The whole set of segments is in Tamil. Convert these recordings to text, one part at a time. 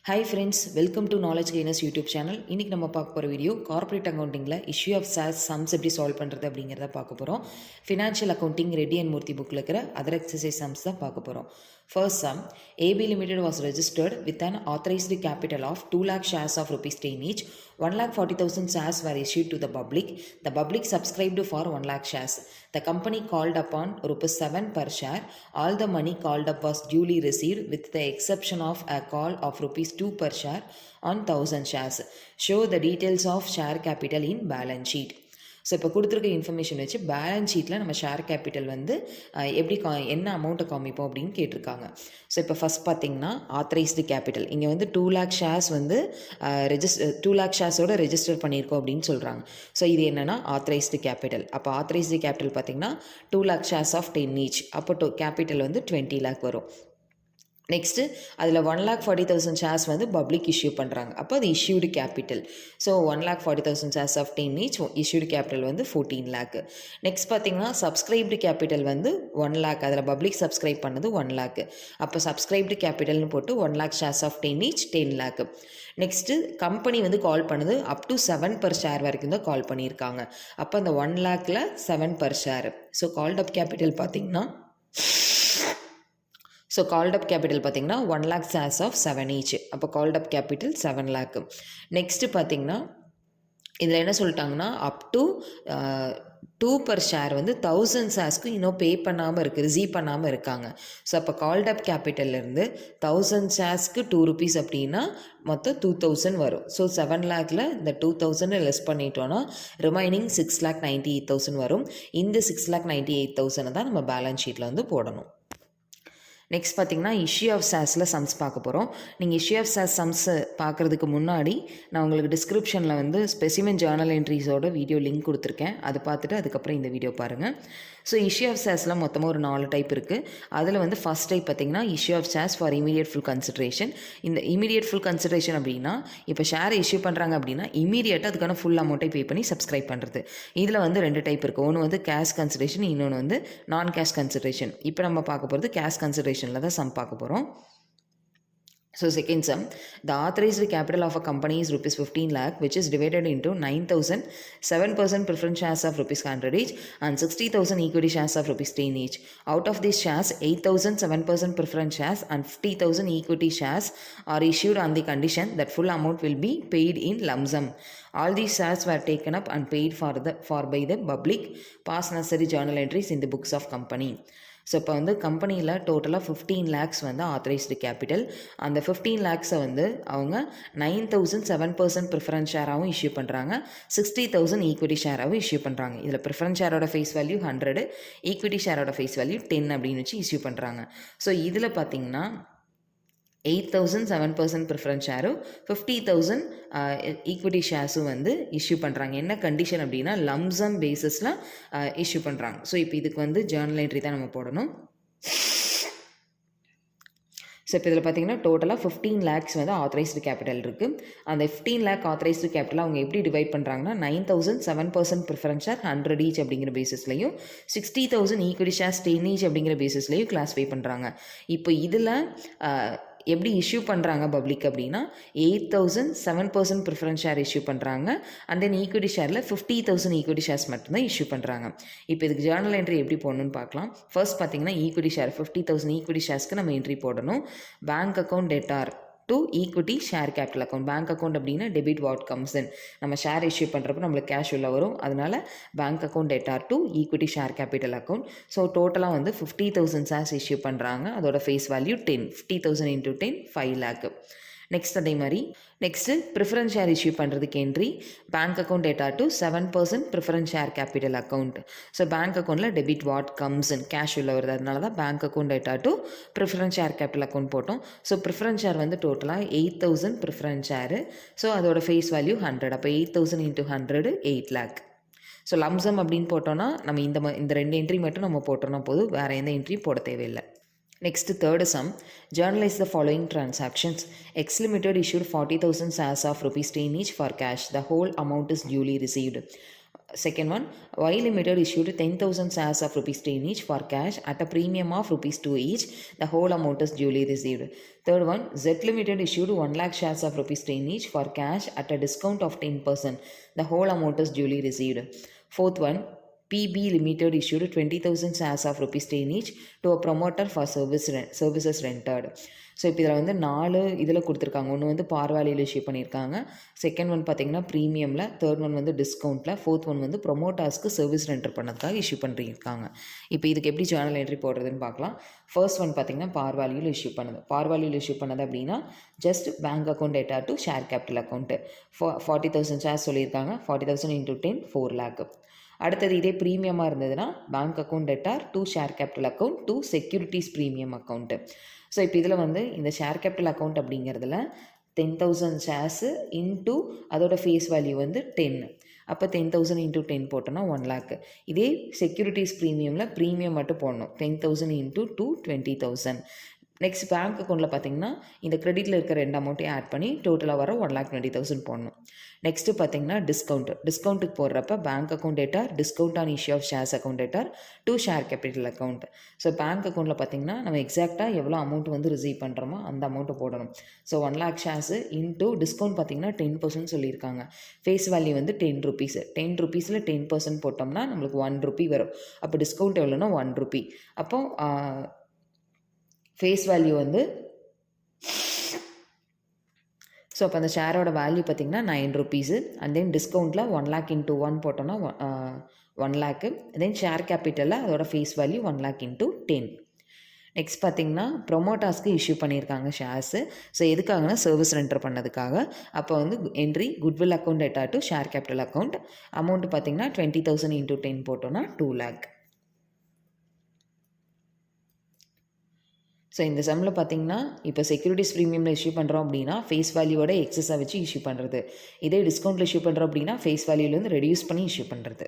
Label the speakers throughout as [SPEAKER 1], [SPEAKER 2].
[SPEAKER 1] Hi friends, welcome to Knowledge Gainers YouTube channel. இன்னைக்கு நம்ம பார்க்க போகிற வீடியோ கார்ப்பரேட் அக்கௌண்டிங்கில் இஷ்யூ ஆஃப் சம்ஸ் எப்படி சால்வ் பண்ணுறது அப்படிங்கிறத பார்க்க போகிறோம். Financial accounting Reddy and Murthy புக்கில் இருக்கிற அதர் எக்ஸசைஸ் சம்ஸ் தான் பார்க்க போகிறோம். First sum, AB Limited was registered with an authorized capital of 2 lakh shares of rupees 10 each. 1,40,000 shares were issued to the public. The public subscribed for 1 lakh shares. The company called upon rupees 7 per share. All the money called up was duly received with the exception of a call of rupees 2 per share on 1,000 shares. Show the details of share capital in balance sheet. So இப்போ கொடுத்துருக்க இன்ஃபர்மேஷன் வச்சு பேலன்ஸ் ஷீட்டில் நம்ம ஷேர் கேபிட்டல் வந்து எப்படி என்ன அமௌண்ட்டை காமிப்போம் அப்படின்னு கேட்டிருக்காங்க. ஸோ இப்போ ஃபஸ்ட் பார்த்தீங்கன்னா ஆத்தரைஸ்டு கேபிட்டல் இங்கே வந்து 2 lakh ஷேர்ஸ் வந்து 2 lakh ஷேர்ஸோட ரெஜிஸ்டர் பண்ணியிருக்கோம் அப்படின்னு சொல்கிறாங்க. ஸோ இது என்னென்னா ஆத்தரைஸ்டு கேபிட்டல். அப்போ ஆத்தரைஸ்டு கேபிட்டல் பார்த்தீங்கன்னா 2 lakh ஷேர்ஸ் ஆஃப் 10 each. அப்போ கேபிட்டல் வந்து 20 lakh வரும். நெக்ஸ்ட்டு அதில் 1,40,000 ஷேர்ஸ் வந்து பப்ளிக் இஷ்யூ பண்ணுறாங்க. அப்போ அது issued capital. So 1,40,000 shares of 10 each, issued capital வந்து 14 lakh. நெக்ஸ்ட் பார்த்தீங்கன்னா சப்ஸ்கிரைப்டு கேபிட்டல் வந்து 1 lakh. அதில் பப்ளிக் சப்ஸ்கிரைப் பண்ணது 1 lakh. அப்போ சப்ஸ்கிரைப்டு கேபிட்டல்னு போட்டு 1 lakh shares of 10 each 10 lakh. Next company வந்து கால் பண்ணது அப் டு 7 per share வரைக்கும் தான் கால் பண்ணியிருக்காங்க. அப்போ அந்த 1 lakhல 7 per share. So called up capital பார்த்தீங்கன்னா கால்ட் அப் கேபிட்டல் பார்த்தீங்கன்னா 1 lakh shares ஆஃப் 7 each. அப்போ called up capital 7 lakh. Next பார்த்தீங்கன்னா இதில் என்ன சொல்லிட்டாங்கன்னா அப் டு 2 per share வந்து 1,000 ஷேர்ஸ்க்கு இன்னும் பே பண்ணாமல் இருக்குது, ரிசீவ் பண்ணாமல் இருக்காங்க. ஸோ அப்போ கால்ட் அப் கேபிட்டல்லேருந்து 1,000 ஷேர்ஸ்க்கு 2 rupees அப்படின்னா மொத்தம் 2,000 வரும். ஸோ 7 lakhல இந்த 2,000 லெஸ் பண்ணிட்டோன்னா ரிமைனிங் 6,98,000 வரும். இந்த 6,98,000 தான் நம்ம பேலன்ஸ் ஷீட்டில் வந்து போடணும். நெக்ஸ்ட் பார்த்தீங்கன்னா இஷ்யூ ஆஃப் ஷேர்ஸில் சம்ஸ் பார்க்க போகிறோம். நீங்கள் இஷ்யூ ஆஃப் ஷேர்ஸ் சம்ஸ் பார்க்குறதுக்கு முன்னாடி நான் உங்களுக்கு டிஸ்கிரிப்ஷனில் வந்து ஸ்பெசிமென் ஜேர்னல் என்ட்ரிஸோட வீடியோ லிங்க் கொடுத்துருக்கேன். அதை பார்த்துட்டு அதுக்கப்புறம் இந்த வீடியோ பாருங்கள். ஸோ இஷ்யூ ஆஃப் ஷேர்ஸில் மொத்தமாக ஒரு 4 டைப் இருக்குது. அதில் வந்து ஃபஸ்ட் டைப் பார்த்தீங்கன்னா issue of shares for immediate full consideration. இந்த இமீடியட் ஃபுல் கன்சிடரேஷன் அப்படின்னா இப்போ ஷேர் இஷ்யூ பண்ணுறாங்க அப்படின்னா இமீடியட்டாக அதுக்கான ஃபுல் அமௌண்ட்டை பே பண்ணி சப்ஸ்கிரைப் பண்ணுறது. இதில் வந்து 2 டைப் இருக்குது. ஒன்று வந்து கேஷ் கன்சிடரேஷன், இன்னொன்று வந்து நான் கேஷ் கன்சிடரேஷன். இப்போ நம்ம பார்க்க போகிறது கேஷ் கன்சிடரேஷனில் தான் சம் பார்க்க போகிறோம். So second sum, the authorized capital of a company is rupees 15 lakh, which is divided into 9,000 7% preference shares of rupees 100 each and 60,000 equity shares of rupees 10 each. Out of these shares, 8,000 7% preference shares and 50,000 equity shares are issued on the condition that full amount will be paid in lump sum. All these shares were taken up and paid for by the public. Past necessary journal entries in the books of company. So இப்போ வந்து கம்பெனியில் டோட்டலாக 15 lakhs வந்து ஆத்தரைஸ்டு கேபிட்டல். அந்த 15 lakhஸை வந்து அவங்க 9,000 7% ப்ரிஃபரன்ஸ் ஷேராகவும் இஷ்யூ பண்ணுறாங்க, 60,000 ஈக்விட்டி ஷேராகவும் இஷ்யூ பண்ணுறாங்க. இதில் ப்ரிஃபரன்ஸ் ஷேரோட ஃபேஸ் வேல்யூ 100, ஈக்விட்டி ஷேரோட ஃபேஸ் வேல்யூ 10 அப்படின்னு வச்சு இஷ்யூ பண்ணுறாங்க. ஸோ இதில் பார்த்தீங்கன்னா 8,000 7% ப்ரிஃபரன்ஸ் ஷேரும் 50,000 ஈக்விட்டி ஷேர்ஸும் வந்து இஷ்யூ பண்ணுறாங்க. என்ன கண்டிஷன் அப்படின்னா லம்சம் பேசிஸில் இஷ்யூ பண்ணுறாங்க. ஸோ இப்போ இதுக்கு வந்து ஜேர்னல் என்ட்ரி தான் நம்ம போடணும். ஸோ இப்போ இதில் பார்த்தீங்கன்னா டோட்டலாக 15 lakhs வந்து ஆத்தரைஸ்டு கேபிட்டல் இருக்குது. அந்த 15 lakh ஆத்தரைஸ்டு கேபிட்டல் அவங்க எப்படி டிவைட் பண்ணுறாங்கன்னா 9,000 7% ப்ரிஃபரன்ஸ் ஷேர் 100 each அப்படிங்கிற பேசிஸ்லையும் 60,000 ஈக்விட்டி ஷேர்ஸ் 10 each அப்படிங்கிற பேசிஸ்லையும் கிளாஸிஃபை பண்ணுறாங்க. இப்போ இதில் எப்படி இஷ்யூ பண்ணுறாங்க பப்ளிக் அப்படின்னா 8,000 7% ப்ரிஃபரன்ஸ் ஷேர் இஷ்யூ பண்ணுறாங்க. அண்ட் தென் ஈக்விட்டி ஷேரில் 50,000 ஈக்விட்டி ஷேர்ஸ் மட்டும்தான் இஷ்யூ பண்ணுறாங்க. இப்போ இதுக்கு ஜேர்னல் என்ட்ரி எப்படி போடணும்னு பார்க்கலாம். ஃபர்ஸ்ட் பார்த்தீங்கன்னா ஈக்விட்டி ஷேர் 50,000 ஈக்விட்டி ஷேர்ஸ்க்கு நம்ம என்ட்ரி போடணும். Bank account debtor to equity share capital account. Bank account அப்படின்னா டெபிட் வாட் கம்ஸ் இன். நம்ம ஷேர் இஷ்யூ பண்ணுறப்ப நம்மளுக்கு கேஷ் உள்ள வரும். அதனால bank account debtor to equity share capital account. So டோட்டலாக வந்து 50,000 ஷேர்ஸ் இஷ்யூ பண்ணுறாங்க. அதோட face value 10. 50,000 into 10 5 lakh. Next அதே மாதிரி நெக்ஸ்ட்டு ப்ரிஃபரன்ஸ் ஷேர் இஷ்யூ பண்ணுறதுக்கு entry bank account data to 7% preference share capital account. So bank அக்கௌண்ட்டில் debit what comes in cash உள்ள வருது. அதனால தான் bank account data to preference share capital account போட்டோம். ஸோ ப்ரிஃபரன்ஸ் ஷேர் வந்து டோட்டலாக 8,000 ப்ரிஃபரன்ஸ் ஷேரு. ஸோ அதோட ஃபேஸ் வேல்யூ 100. அப்போ 8,000 into 100 8 lakh. ஸோ லம்சம் அப்படின்னு போட்டோன்னா நம்ம இந்த 2 என்ட்ரி மட்டும் நம்ம போட்டோம்னா போதும், வேறு எந்த என்ட்ரியும் போட தேவையில்லை. Next, third sum, journalize the following transactions. X Limited issued 40,000 shares of rupees 10 each for cash. The whole amount is duly received. Second one, Y Limited issued 10,000 shares of rupees 10 each for cash at a premium of rupees 2 each. The whole amount is duly received. Third one, Z Limited issued 1 lakh shares of rupees 10 each for cash at a discount of 10%. The whole amount is duly received. Fourth one, PB Limited issued 20,000 shares of rupees 10 each to a promoter for services rendered. So இப்போ இதில் வந்து 4 இதில் கொடுத்துருக்காங்க. ஒன்று வந்து பார் வேல்யூவில் இஷ்யூ பண்ணியிருக்காங்க, செகண்ட் ஒன் பார்த்திங்கன்னா ப்ரீமியமில், தேர்ட் ஒன் வந்து டிஸ்கவுண்ட்டில், ஃபோர்த் ஒன் வந்து ப்ரொமோட்டர்ஸ்க்கு சர்வீஸ் ரெண்டர் பண்ணதுக்காக இஷ்யூ பண்ணியிருக்காங்க. இப்போ இதுக்கு எப்படி ஜேர்னல் என்ட்ரி போடுறதுன்னு பார்க்கலாம். ஃபர்ஸ்ட் ஒன் பார்த்திங்கன்னா பார் வேல்யூவில் இஷ்யூ பண்ணுது. பார் வேல்யூவில் இஷ்யூ பண்ணது அப்படின்னா just bank account data to share capital account 40,000 shares சொல்லியிருக்காங்க. 40,000 into 10 4 lakh. அடுத்தது இதே ப்ரீமியமாக இருந்ததுன்னா bank account debtor to share capital account to securities premium account. So இப்போ இதில் வந்து இந்த ஷேர் கேபிட்டல் அக்கௌண்ட் அப்படிங்கிறதுல 10,000 ஷேர்ஸு இன்ட்டு அதோட ஃபேஸ் வேல்யூ வந்து 10. அப்போ 10,000 into 10 போட்டோன்னா 1 lakh. இதே செக்யூரிட்டிஸ் ப்ரீமியமில் ப்ரீமியம் மட்டும் போடணும். 10,000 into 2 20,000. நெக்ஸ்ட் பேங்க் அக்கௌண்ட்டில் பார்த்தீங்கன்னா இந்த கிரெடிட்டில் இருக்கிற 2 அமௌண்ட்டையும் ஆட் பண்ணி டோட்டலாக வர 1,20,000 போடணும். நெக்ஸ்ட்டு பார்த்தீங்கன்னா டிஸ்கவுண்ட்டுக்கு போடுறப்ப bank account debtor discount on issue of shares account debtor to share capital account. So bank அக்கௌண்ட்டில் பார்த்தீங்கன்னா நம்ம எக்ஸாக்டாக எவ்வளோ அமௌண்ட் வந்து ரிசீவ் பண்ணுறோமோ அந்த அமௌண்ட்டை போடணும். So 1 lakh shares into discount பார்த்தீங்கன்னா 10% சொல்லியிருக்காங்க. ஃபேஸ் வேல்யூ வந்து 10 rupees. 10 rupeesல 10% போட்டோம்னா நம்மளுக்கு 1 rupee வரும். அப்போ டிஸ்கவுண்ட் எவ்வளோன்னா 1 rupee. அப்போது ஃபேஸ் வேல்யூ வந்து ஸோ அப்போ அந்த ஷேரோட வேல்யூ பார்த்திங்கன்னா 9 rupees. அண்ட் தென் டிஸ்கவுண்ட்டில் 1 lakh into 1 போட்டோன்னா 1 lakh. தென் ஷேர் கேபிட்டலில் அதோட face value 1 lakh into 10. Next பார்த்திங்கன்னா ப்ரொமோட்டர்ஸ்க்கு இஷ்யூ பண்ணியிருக்காங்க ஷேர்ஸு. ஸோ எதுக்காகனா சர்வீஸ் ரெண்டர் பண்ணதுக்காக. அப்போ வந்து entry goodwill account data to share capital account. Amount பார்த்திங்கன்னா 20,000 into 10 போட்டோன்னா 2 lakh. ஸோ இந்த சம்மில் பார்த்திங்கன்னா இப்போ செக்யூரிட்டிஸ் ப்ரீமியமில் இஷ்யூ பண்ணுறோம் அப்படின்னா ஃபேஸ் வேல்யூவோட எக்ஸஸாக வச்சு இஷ்யூ பண்ணுறது. இதே டிஸ்கவுண்ட்டில் இஷ்யூ பண்ணுறோம் அப்படின்னா ஃபேஸ் வேல்யூலேருந்து ரெடியூஸ் பண்ணி இஷ்யூ பண்ணுறது.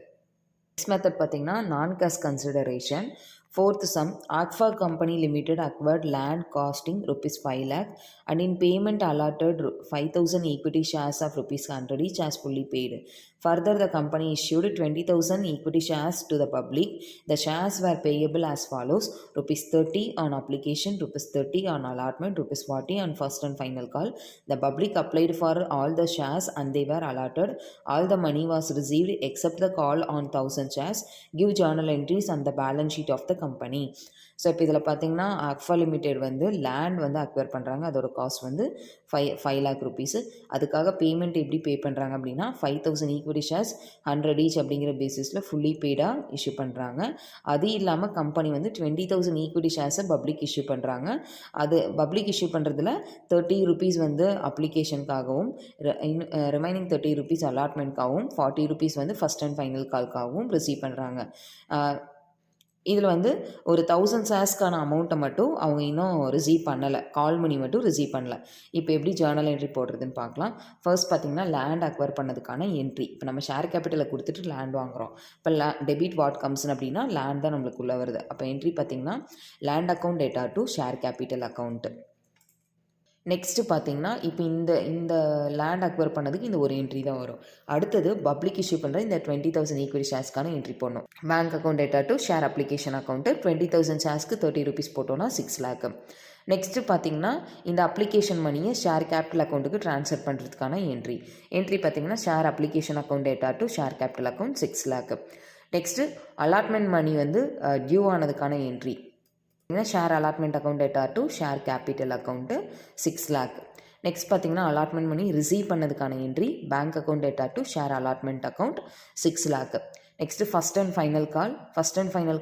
[SPEAKER 1] நெக்ஸ்ட் மெத்தட் பார்த்திங்கன்னா நான் cash consideration. Fourth sum, Agfa Company Limited acquired land costing rupees 5 lakh and in payment allotted 5,000 equity shares of rupees 100 each as fully paid. Further, the company issued 20,000 equity shares to the public. The shares were payable as follows: rupees 30 on application, rupees 30 on allotment, rupees 40 on first and final call. The public applied for all the shares and they were allotted. All the money was received except the call on 1,000 shares. Give journal entries on the balance sheet of the company. So இப்போ இதில் பார்த்தீங்கன்னா ஆக்ஃபா லிமிடெட் வந்து லேண்ட் வந்து அக்வயர் பண்ணுறாங்க. அதோட காஸ்ட் வந்து 5 lakh rupees. அதுக்காக பேமெண்ட் எப்படி பே பண்ணுறாங்க அப்படின்னா 5,000 ஈக்விட்டி ஷேர்ஸ் 100 each அப்படிங்கிற பேசிஸில் ஃபுல்லி பெய்டாக இஷ்யூ பண்ணுறாங்க. அது இல்லாமல் கம்பெனி வந்து 20,000 ஈக்விட்டி ஷேர்ஸை பப்ளிக் இஷ்யூ பண்ணுறாங்க. அது பப்ளிக் இஷ்யூ பண்ணுறதுல 30 rupees வந்து அப்ளிகேஷனுக்காகவும், ரிமைனிங் 30 rupees அலாட்மெண்ட்காகவும், 40 rupees வந்து ஃபஸ்ட் அண்ட் ஃபைனல் கால்க்காகவும் ரிசீவ் பண்ணுறாங்க. இதில் வந்து ஒரு 1,000 ஷேர்ஸ்க்கான அமௌண்ட்டை மட்டும் அவங்க இன்னும் ரிசீவ் பண்ணலை, கால் மணி மட்டும் ரிசீவ் பண்ணலை. இப்போ எப்படி ஜேர்னல் என்ட்ரி போடுறதுன்னு பார்க்கலாம். ஃபர்ஸ்ட் பார்த்திங்கன்னா லேண்ட் அக்வயர் பண்ணதுக்கான என்ட்ரி. இப்போ நம்ம ஷேர் கேபிட்டலை கொடுத்துட்டு லேண்ட் வாங்குகிறோம். இப்போ டெபிட் வாட் கம்ஸ்னு அப்படின்னா லேண்ட் தான் நம்மளுக்கு உள்ளே வருது. அப்போ என்ட்ரி பார்த்திங்கன்னா land account data to share capital account. Next பார்த்திங்கன்னா இப்போ இந்த லேண்ட் அக்வயர் பண்ணதுக்கு இந்த ஒரு என்ட்ரி தான் வரும். அடுத்தது பப்ளிக் இஷ்யூ பண்ணுற இந்த 20,000 ஈக்விட்டி ஷேர்ஸ்க்கான என்ட்ரி போடணும். Bank account data to share application account 20,000 ஷேர்ஸ்க்கு 30 rupees போட்டோன்னா 6 lakh. நெக்ஸ்ட்டு பார்த்திங்கன்னா இந்த அப்ளிகேஷன் மணியை ஷேர் கேபிட்டல் அக்கௌண்ட்டுக்கு ட்ரான்ஸ்ஃபர் பண்ணுறதுக்கான என்ட்ரி பார்த்திங்கன்னா share application account data to share capital account 6 lakh. Next allotment money வந்து டியூ ஆனதுக்கான entry share allotment account data to share capital account 6 lakh. Next பார்த்திங்கன்னா அலாட்மெண்ட் மணி ரிசீவ் பண்ணதுக்கான entry bank account data to share allotment account 6 lakh. Next first and final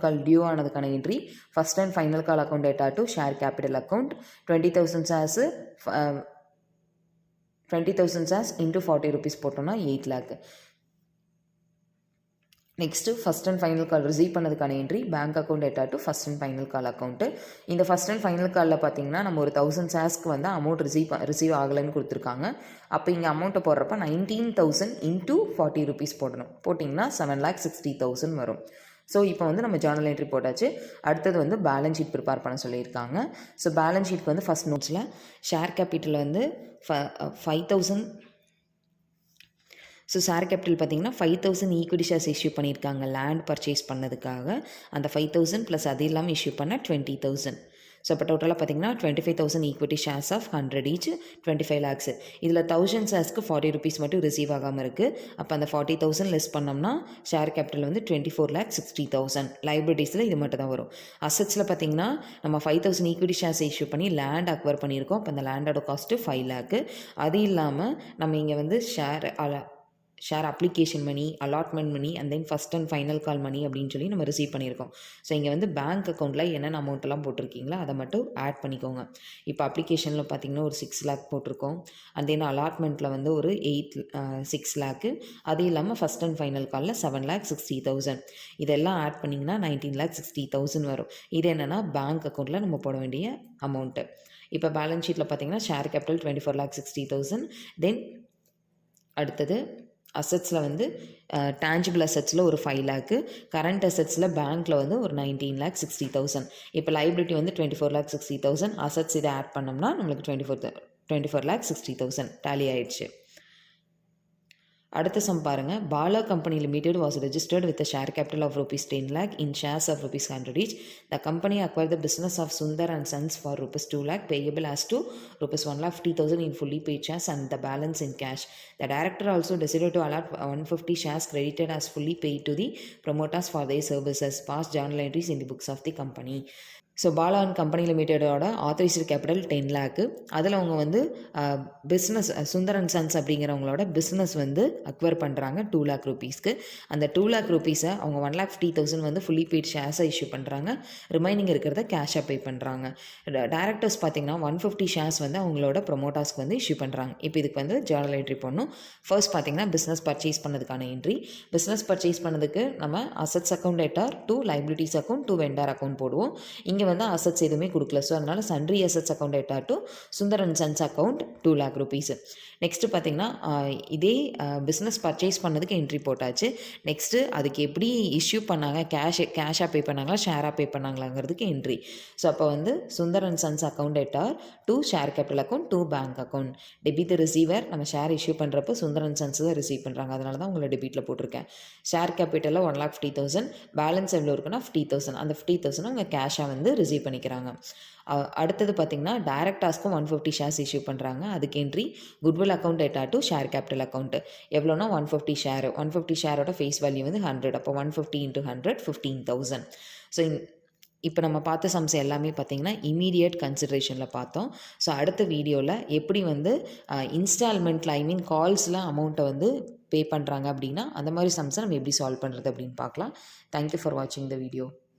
[SPEAKER 1] call due ஆனதுக்கான entry first and final call account data to share capital account 20,000 shares 20,000 shares into 40 rupees போட்டோன்னா 8 lakh. Next first and final call receive பண்ணதுக்கான entry bank account data to first and final call account. இந்த ஃபஸ்ட் அண்ட் ஃபைனல் காலில் பார்த்திங்கன்னா நம்ம ஒரு 1,000 ஷேர்ஸ்க்கு வந்து அமௌண்ட் ரிசீவ் ஆகலைன்னு கொடுத்துருக்காங்க. அப்போ இங்கே அமௌண்ட்டை போடுறப்ப 19,000 into 40 rupees போடணும். போட்டிங்கன்னா 7,60,000 வரும். ஸோ இப்போ வந்து நம்ம ஜேர்னல் என்ட்ரி போட்டாச்சு. அடுத்தது வந்து பேலன்ஸ் ஷீட் ப்ரிப்பேர் பண்ண சொல்லியிருக்காங்க. ஸோ பேலன்ஸ் ஷீட்க்கு வந்து ஃபஸ்ட் நோட்ஸில் ஷேர் கேபிட்டலில் வந்து 5,000 ஸோ ஷேர் கேபிட்டல் பார்த்திங்கன்னா 5000 ஈக்விட்டி ஷேர்ஸ் இஷ்யூ பண்ணியிருக்காங்க லேண்ட் பர்ச்சேஸ் பண்ணதுக்காக. அந்த 5000 ப்ளஸ் அது இல்லாமல் இஷ்யூ பண்ண 20,000. ஸோ இப்போ டோட்டலாக பார்த்தீங்கன்னா 25,000 equity shares of 100 each 25 lakhs. இதில் 1000 ஷேர்ஸ்க்கு 40 rupees மட்டும் ரிசீவ் ஆகாமல் இருக்குது. அப்போ அந்த 40,000 லெஸ் பண்ணோம்னா ஷேர் கேபிட்டல் வந்து 24,60,000. லைபிலிட்டிஸில் இது மட்டும் தான் வரும். அசட்ஸில் பார்த்தீங்கன்னா நம்ம 5,000 ஈக்விட்டி ஷேர்ஸ் இஷ்யூ பண்ணி லேண்ட் அக்வயர் பண்ணியிருக்கோம். அப்போ அந்த லேண்டோட காஸ்ட்டு 5 lakh. அது இல்லாமல் நம்ம இங்கே வந்து share application money, allotment money and then first and final call money அப்படின்னு சொல்லி நம்ம ரிசீவ் பண்ணியிருக்கோம். ஸோ இங்கே வந்து பேங்க் அக்கௌண்ட்டில் என்னென்ன அமௌண்ட்டெல்லாம் போட்டிருக்கீங்களோ அதை மட்டும் ஆட் பண்ணிக்கோங்க. இப்போ அப்ளிகேஷனில் பார்த்தீங்கன்னா ஒரு 6 lakh போட்டிருக்கோம். அண்ட் தென் அலாட்மெண்ட்டில் வந்து ஒரு 6 lakh. அது இல்லாமல் ஃபஸ்ட் அண்ட் ஃபைனல் காலில் 7,60,000. இதெல்லாம் ஆட் பண்ணிங்கன்னா 19,60,000 வரும். இது என்னென்னா பேங்க் அக்கௌண்ட்டில் நம்ம போட வேண்டிய அமௌண்ட்டு. இப்போ பேலன்ஸ் ஷீட்டில் பார்த்தீங்கன்னா ஷேர் கேபிட்டல் 24,60,000. தென் அடுத்தது அசட்ஸில் வந்து டேஞ்சிபிள் அசட்ஸில் ஒரு 5 lakh, கரண்ட் அசட்ஸில் பேங்க்கில் வந்து ஒரு 19,60,000. இப்போ லைபிலிட்டி வந்து 24,60,000. அசட்ஸ் இதை ஆட் பண்ணோம்னா நம்மளுக்கு 24,60,000 டேலி ஆயிடுச்சு. அடுத்த சம் பாருங்கள். Bala company limited was registered with share capital of rupees 10 lakh in shares of rupees 100 each. The company acquired the business of Sundar and Sons for rupees 2 lakh payable as to rupees 1,50,000 in fully paid shares and the balance in cash. The director also decided to allot 150 shares credited as fully paid to the promoters for their services. Past journal entries in the books of the company. So Bala and company லிமிட்டடோட ஆத்தரைஸ்டு கேபிட்டல் 10 lakh. அதில் அவங்க வந்து பிஸ்னஸ் சுந்தர் அண்ட் சன்ஸ் அப்படிங்கிறவங்களோட பிஸ்னஸ் வந்து அக்வயர் பண்ணுறாங்க 2 lakh rupeesக்கு. அந்த 2 lakh rupeesஸை அவங்க 1,50,000 வந்து ஃபுல்லி பெய்ட் ஷேர்ஸை இஷ்யூ பண்ணுறாங்க. ரிமைனிங் இருக்கிறத கேஷாக பே பண்ணுறாங்க. டேரக்டர்ஸ் பார்த்திங்கன்னா 150 ஷேர்ஸ் வந்து அவங்களோட ப்ரொமோட்டர்ஸ்க்கு வந்து இஷ்யூ பண்ணுறாங்க. இப்போ இதுக்கு வந்து ஜேர்னல் என்ட்ரி பண்ணணும். ஃபர்ஸ்ட் பார்த்திங்கன்னா பிஸ்னஸ் பர்ச்சேஸ் பண்ணதுக்கான என்ட்ரி. பிஸ்னஸ் பர்ச்சேஸ் பண்ணதுக்கு நம்ம அசட்ஸ் அக்கௌண்ட் எட்டார் to liabilities account to vendor account போடுவோம். இங்கே வந்து அசட்ஸ் எதுவுமே கொடுக்கல. ஸோ அதனால் சன்ட்ரி அசட்ஸ் அக்கௌண்ட் எட்டார் to Sundar and sons account 2 lakh rupees. Next பார்த்திங்கன்னா இதே பிஸ்னஸ் பர்ச்சேஸ் பண்ணதுக்கு என்ட்ரி போட்டாச்சு. நெக்ஸ்ட்டு அதுக்கு எப்படி இஷ்யூ பண்ணாங்க, கேஷாக பே பண்ணாங்களா ஷேராக பே பண்ணாங்களாங்கிறதுக்கு என்ட்ரி. ஸோ அப்போ வந்து சுந்தர் அண்ட் சன்ஸ் அக்கௌண்ட் எட்டார் to share capital account to bank account. Debit the receiver நம்ம ஷேர் இஷ்யூ பண்ணுறப்போ சுந்தர் அண்ட் சன்ஸ் தான் ரிசீவ் பண்ணுறாங்க. அதனால தான் உங்களை டெபிட்டில் போட்டிருக்கேன். ஷேர் கேபிட்டலில் 1,50,000, பேலன்ஸ் எவ்வளோ இருக்குன்னா 50,000. அந்த 50,000 அவங்க கேஷாக வந்து ரிசீவ் பண்ணிக்கிறாங்க. அடுத்தது பார்த்திங்கன்னா டைரக்டாஸ்க்கும் 150 ஷேர்ஸ் இஷ்யூ பண்ணுறாங்க. அதுக்கு என்ட்ரி குட்வில் அக்கௌண்ட் எட்டார் டு ஷேர் கேபிட்டல் அக்கௌண்ட். எவ்வளோனா 150 ஷேர். 150 ஷேரோட ஃபேஸ் வேல்யூ வந்து 100. அப்போ 150 × 100 15,000. ஸோ இப்போ நம்ம பார்த்த சம்ஸ் எல்லாமே பார்த்திங்கன்னா இமீடியட் கன்சிடரேஷனில் பார்த்தோம். ஸோ அடுத்த வீடியோவில் எப்படி வந்து இன்ஸ்டால்மெண்ட்டில் கால்ஸில் அமௌண்ட்டை வந்து பே பண்ணுறாங்க அப்படின்னா அந்த மாதிரி சம்ஸை நம்ம எப்படி சால்வ் பண்ணுறது அப்படின்னு பார்க்கலாம். தேங்க்யூ ஃபார் வாட்சிங் த வீடியோ.